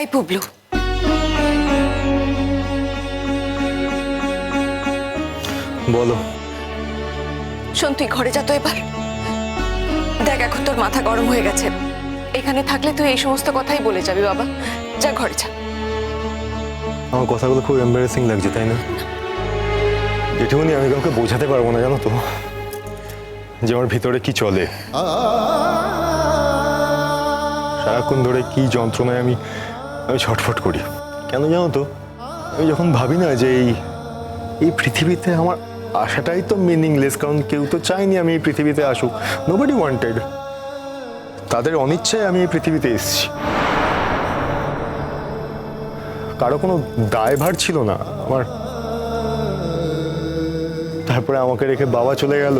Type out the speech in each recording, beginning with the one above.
এই পুবলু, বলো। শোন, তুই ঘরে যা তো এবার। দেখ, এখন তোর মাথা গরম হয়ে গেছে। এখানে থাকলে তুই এই সমস্ত কথাই বলে যাবি। বাবা, যা ঘরে যা। আমার কথাগুলো খুব এম্বারেসিং লাগছে, তাই না? যেটুকুনি আমি কাউকে বোঝাতে পারবো না, জানো তো, যে আমার ভিতরে কি চলে। সারাক্ষণ ধরে কি যন্ত্রণায় আমি ছটফট করি। কেন জানো তো? আমি যখন ভাবি না যে এই পৃথিবীতে আমার আসাটাই তো মিনিংলেস, কারণ কেউ তো চায়নি আমি এই পৃথিবীতে আসুক। Nobody wanted. তাদের অনিচ্ছায় আমি এই পৃথিবীতে এসেছি। কারো কোনো দায়ভার ছিল না আমার। তারপরে আমাকে রেখে বাবা চলে গেল।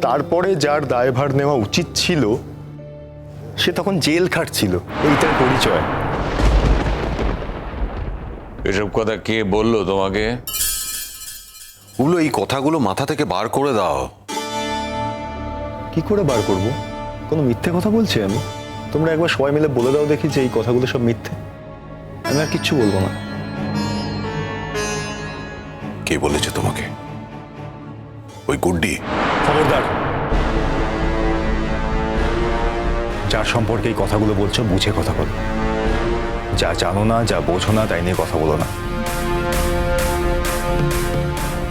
তারপরে যার দায়ভার নেওয়া উচিত ছিল সে তখন জেল খাটছিল। এইটার পরিচয়। এসব কথা কে বললো তোমাকে? ওগুলো, এই কথাগুলো মাথা থেকে বার করে দাও। কি করে বার করব? কোনো মিথ্যে কথা বলছি আমি? তোমরা একবার সবাই মিলে বলে দাও দেখি যে এই কথাগুলো সব মিথ্যে। আমি আর কিচ্ছু বলবো না। কে বলেছে তোমাকে? ওই গুড্ডি? খবরদার! যার সম্পর্কে এই কথাগুলো বলছো বুঝে কথা বলো। যা জানো না, যা বোঝো না, তাই নিয়ে কথা বলো না।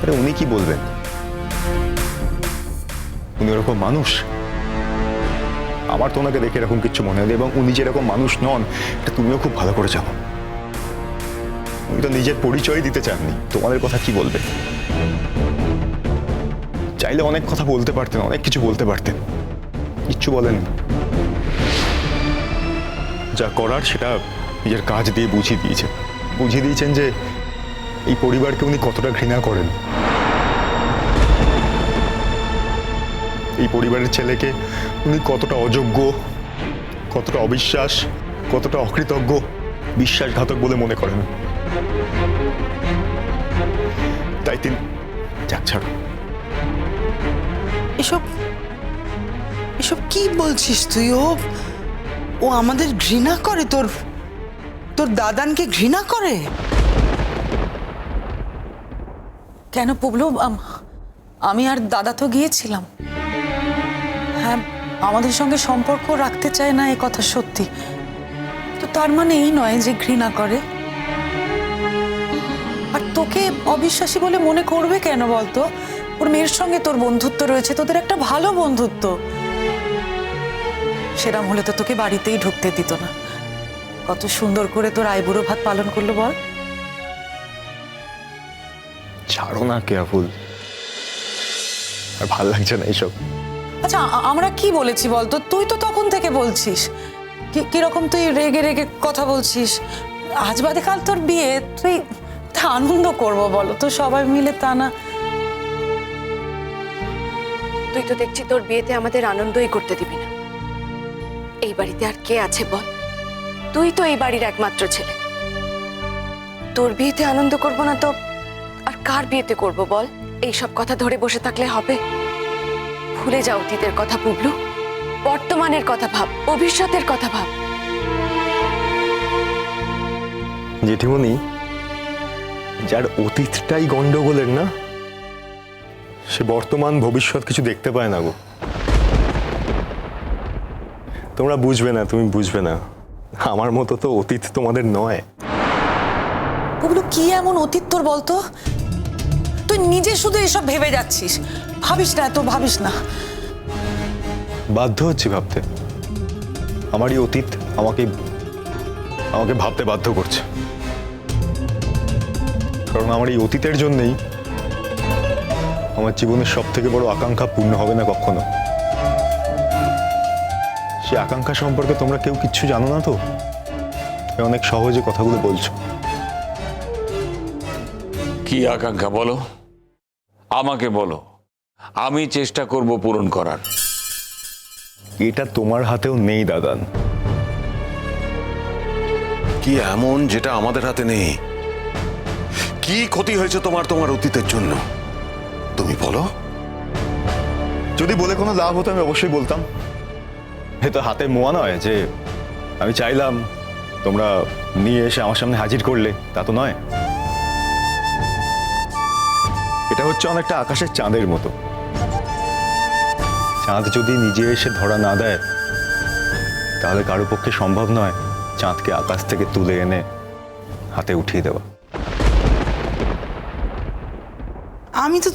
আরে উনি কি বলবেন? উনি ওরকম মানুষ? আমার তো ওনাকে দেখে এরকম কিচ্ছু মনে হয়, এবং উনি যেরকম মানুষ নন এটা তুমিও খুব ভালো করে জানো। উনি তো নিজের পরিচয় দিতে চাননি। তোমাদের কথা কি বলবে? চাইলে অনেক কথা বলতে পারতেন, অনেক কিছু বলতে পারতেন, কিচ্ছু বলেন। যা করার সেটা নিজের কাজ দিয়ে বুঝিয়ে দিয়েছেন যে এই পরিবারকে উনি কতটা ঘৃণা করেন। এই পরিবারের ছেলেকে উনি কতটা অযোগ্য, কতটা অবিশ্বাস, কতটা অকৃতজ্ঞ, বিশ্বাসঘাতক বলে মনে করেন। তাই তিনি যাক, ছাড়ো। এসব এসব কি বলছিস তুই? ও আমাদের ঘৃণা করে? তোর দাদানকে ঘৃণা করে? কেন পুবলু? আমি আর দাদা তো গিয়েছিলাম। হ্যাঁ, আমাদের সঙ্গে সম্পর্ক রাখতে চায় না, এ কথা সত্যি। তো তার মানে এই নয় যে ঘৃণা করে। আর তোকে অবিশ্বাসী বলে মনে করবে কেন বলতো? ওর মেয়ের সঙ্গে তোর বন্ধুত্ব রয়েছে, তোদের একটা ভালো বন্ধুত্ব। সেরাম হলে তো তোকে বাড়িতেই ঢুকতে দিত না। কত সুন্দর করে তোর আইবুড়ো ভাত পালন করলো বল। ছাড়ো না কেয়াফুল, আর ভাল লাগছে না এইসব। আচ্ছা, আমরা কি বলেছি বলতো? তুই তো তখন থেকে বলছিস কিরকম তুই রেগে রেগে কথা বলছিস। আজ বাদে কাল তোর বিয়ে, তুই আনন্দ করবো বলো তো সবাই মিলে, তা না? তুই তো দেখছি তোর বিয়েতে আমাদের আনন্দই করতে দিবি না। এই বাড়িতে আর কে আছে বল? তুই তো এই বাড়ির একমাত্র ছেলে। তোর বিয়েতে আনন্দ করব না তো আর কার বিয়েতে করব বল? এই সব কথা ধরে বসে থাকলে হবে? ভুলে যা অতীতের কথা পুবলু। বর্তমানের কথা ভাব, ভবিষ্যতের কথা ভাব। জেঠিমণি, যার অতীতটাই গন্ডগোলের না, সে বর্তমান ভবিষ্যৎ কিছু দেখতে পায় না গো। তোমরা বুঝবে না, তুমি বুঝবে না। আমার মতো তো অতীত তোমাদের নয়। পুবলু, কি এমন অতীত তোর বলতো? তুই নিজে শুধু এসব ভেবে যাচ্ছিস। ভাবিস না, এত ভাবিস না। বাধ্য হচ্ছি ভাবতে। আমারই অতীত আমাকে ভাবতে বাধ্য করছে। কারণ আমার এই অতীতের জন্যই আমার জীবনের সব থেকে বড় আকাঙ্ক্ষা পূর্ণ হবে না কখনো। সে আকাঙ্ক্ষা সম্পর্কে তোমরা কেউ কিচ্ছু জানো না তো, অনেক সহজে কথাগুলো বলছো। কি আকাঙ্ক্ষা বলো? আমাকে বলো, আমি চেষ্টা করব পূরণ করার। এটা তোমার হাতেও নেই দাদান। কি এমন যেটা আমাদের হাতে নেই? কি ক্ষতি হয়েছে তোমার অতীতের জন্য? তুমি বলো। যদি বলে কোনো লাভ হতো আমি অবশ্যই বলতাম। এ তো হাতে মোয়া নয় যে আমি চাইলাম তোমরা নিয়ে এসে আমার সামনে হাজির করলে তা তো নয়। এটা হচ্ছে অনেকটা আকাশের চাঁদের মতো। চাঁদ যদি নিজে এসে ধরা না দেয় তাহলে কারো পক্ষে সম্ভব নয় চাঁদকে আকাশ থেকে তুলে এনে হাতে উঠিয়ে দেওয়া। আমি তো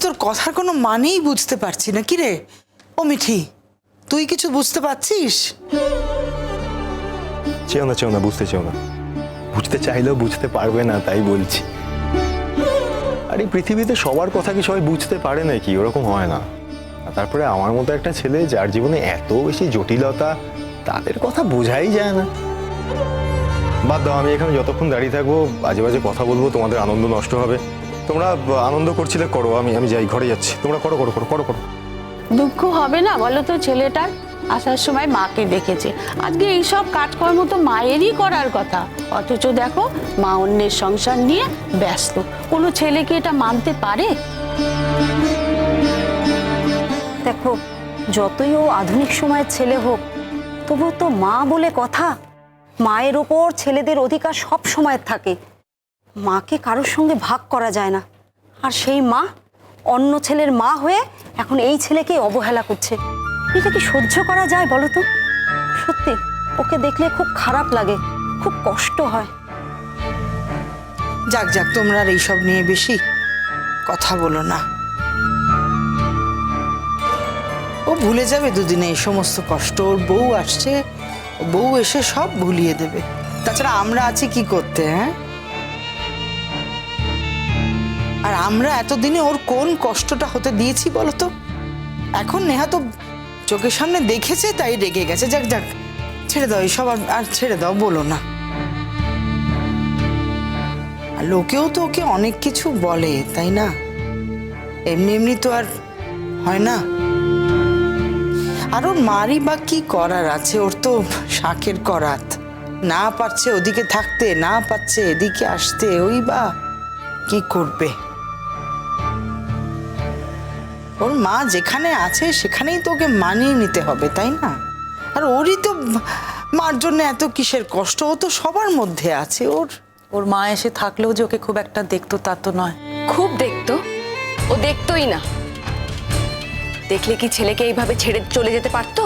তোর কথার কোনো মানেই বুঝতে পারছি না। কি রে ও মিঠি, তুই কিছু বুঝতে পারছিস? চেও না বুঝতে চেও না, বুঝতে চাইলেও বুঝতে পারবে না, তাই বলছি। আর এই পৃথিবীতে সবার কথা কি সবাই বুঝতে পারে নাকি? ওরকম হয় না। আর তারপরে আমার মতো একটা ছেলে যার জীবনে এত বেশি জটিলতা, তাদের কথা বোঝাই যায় না। বাদ দাও, আমি এখানে যতক্ষণ দাঁড়িয়ে থাকবো বাজে বাজে কথা বলবো, তোমাদের আনন্দ নষ্ট হবে। তোমরা আনন্দ করছিলে করো, আমি যাই, ঘরে যাচ্ছি। তোমরা করো করো করো করো করো। দুঃখ হবে না বলো তো ছেলেটার? আসার সময় মাকে দেখেছে, আজকে এইসব কাজকর্ম তো মায়েরই করার কথা, অথচ দেখো মা অন্যের সংসার নিয়ে ব্যস্ত। কোনো ছেলে কি এটা মানতে পারে? দেখো, যতই ও আধুনিক সময়ের ছেলে হোক, তবুও তো মা বলে কথা। মায়ের ওপর ছেলেদের অধিকার সব সময়ের থাকে। মাকে কারোর সঙ্গে ভাগ করা যায় না। আর সেই মা অন্য ছেলের মা হয়ে এখন এই ছেলেকে অবহেলা করছে। এটা কি সহ্য করা যায় বলো তো? সত্যি ওকে দেখলে খুব খারাপ লাগে, খুব কষ্ট হয়। যাক যাক, তোমরা আর এইসব নিয়ে বেশি কথা বলো না। ও ভুলে যাবে দুদিনে এই সমস্ত কষ্ট। ওর বউ আসছে, ও বউ এসে সব ভুলিয়ে দেবে। তাছাড়া আমরা আছি কি করতে? হ্যাঁ, আর আমরা এতদিনে ওর কোন কষ্টটা হতে দিয়েছি বলো তো? এখন নেহা তো চোখের সামনে দেখেছে তাই রেগে গেছে। যাক যাক, ছেড়ে দাও এইসব, আর ছেড়ে দাও, বলো না। আর লোকেও তো ওকে অনেক কিছু বলে, তাই না? এমনি এমনি তো আর হয় না। আর ওর মারই বা কি করার আছে? ওর তো শাকের করাত, না পারছে ওদিকে থাকতে, না পারছে এদিকে আসতে, ওই বা কি করবে? ওর মা যেখানে আছে সেখানেই তো ওকে মানিয়ে নিতে হবে, তাই না? আর ওরই তো মার জন্য এত কিসের কষ্ট? ও তো সবার মধ্যে আছে। ওর মা এসে থাকলেও যে ওকে খুব একটা দেখতো তা তো নয়। খুব দেখতো, ও দেখতোই না। দেখলে কি ছেলেকে এইভাবে ছেড়ে চলে যেতে পারতো?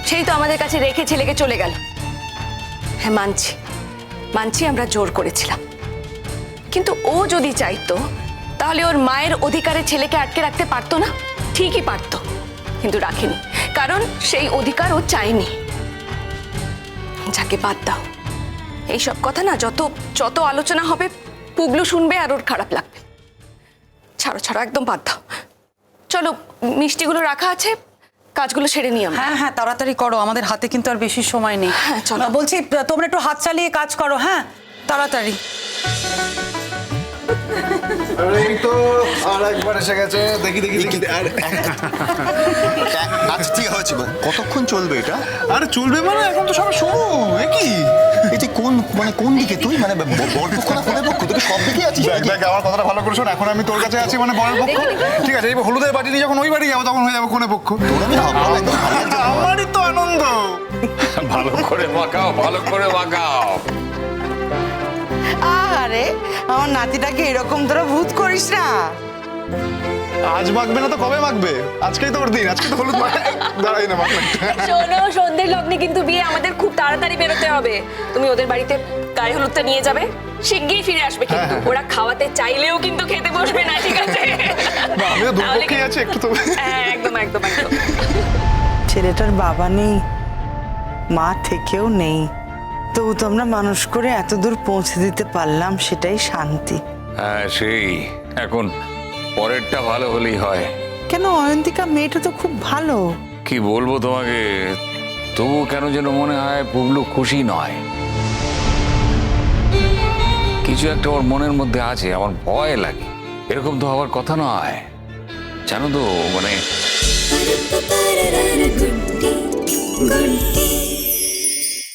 সেই তো আমাদের কাছে রেখে ছেলেকে চলে গেল। হ্যাঁ, মানছি আমরা জোর করেছিলাম, কিন্তু ও যদি চাইতো তাহলে ওর মায়ের অধিকারে ছেলেকে আটকে রাখতে পারতো না? ঠিকই পারতো, কিন্তু রাখেনি, কারণ সেই অধিকার ও চায়নি। যাকে বাদ দাও, এইসব কথা না যত আলোচনা হবে পুগলু শুনবে আর ওর খারাপ লাগবে। ছাড়ো একদম বাদ দাও। চলো, মিষ্টিগুলো রাখা আছে, কাজগুলো সেরে নিই আমরা। হ্যাঁ, তাড়াতাড়ি করো, আমাদের হাতে কিন্তু আর বেশি সময় নেই। হ্যাঁ, চলো। বলছি তোমরা একটু হাত চালিয়ে কাজ করো। হ্যাঁ, তাড়াতাড়ি। এই তো আর একবার এসে গেছে। দেখি আচ্ছা ঠিক হয়েছে, কতক্ষণ চলবে এটা? আরে চলবে মানে এখন তো সবাই শুরু। কি এই যে কোন দিকে তুই, মানে বরপক্ষ না কোনের পক্ষ? তুই সব দিকে আছিস? দেখ আমার কথাটা ভালো করে শোন। এখন আমি তোর কাছে আছি মানে বরের পক্ষ, ঠিক আছে? এই হলুদের বাটি নিয়ে যখন ওই বাড়ি যাবো তখন হয়ে যাবো কোনের পক্ষ। আমারই তো আনন্দ। ভালো করে মাখাও। আরে আমার নাতিটাকে এরকম তোরা ভূত করিস না। আজ মাখবে না তো কবে মাখবে? আজকেই তো ওর দিন, আজকে তো হলুদ দাঁড়াই না মাখ। শোনো, সন্ধ্যের লগ্নে কিন্তু বিয়ে, আমাদের খুব তাড়াতাড়ি বেরোতে হবে। তুমি ওদের বাড়িতে গায়ে হলুদটা নিয়ে যাবে, শিগগিরই ফিরে আসবে কিন্তু। ওরা খাওয়াতে চাইলেও কিন্তু খেতে বসবে না, ঠিক আছে? আমিও দুপক্ষেই আছি একটু তো। হ্যাঁ, একদম। ছেলেটার বাবা নেই, মা থেকেও নেই, তবু তো আমরা মানুষ করে এত দূর পৌঁছে দিতে পারলাম, সেটাই শান্তি। হ্যাঁ, সেই এখন পরেরটা ভালো হলেই হয়। কেন, অয়ন্তিকা মেয়েটা তো খুব ভালো। কি বলবো তোমাকে, তবু কেন যেন মনে হয় পুগলু খুশি নয়। কিছু একটা ওর মনের মধ্যে আছে, আমার ভয় লাগে। এরকম তো হওয়ার কথা নয়, জানো তো, মানে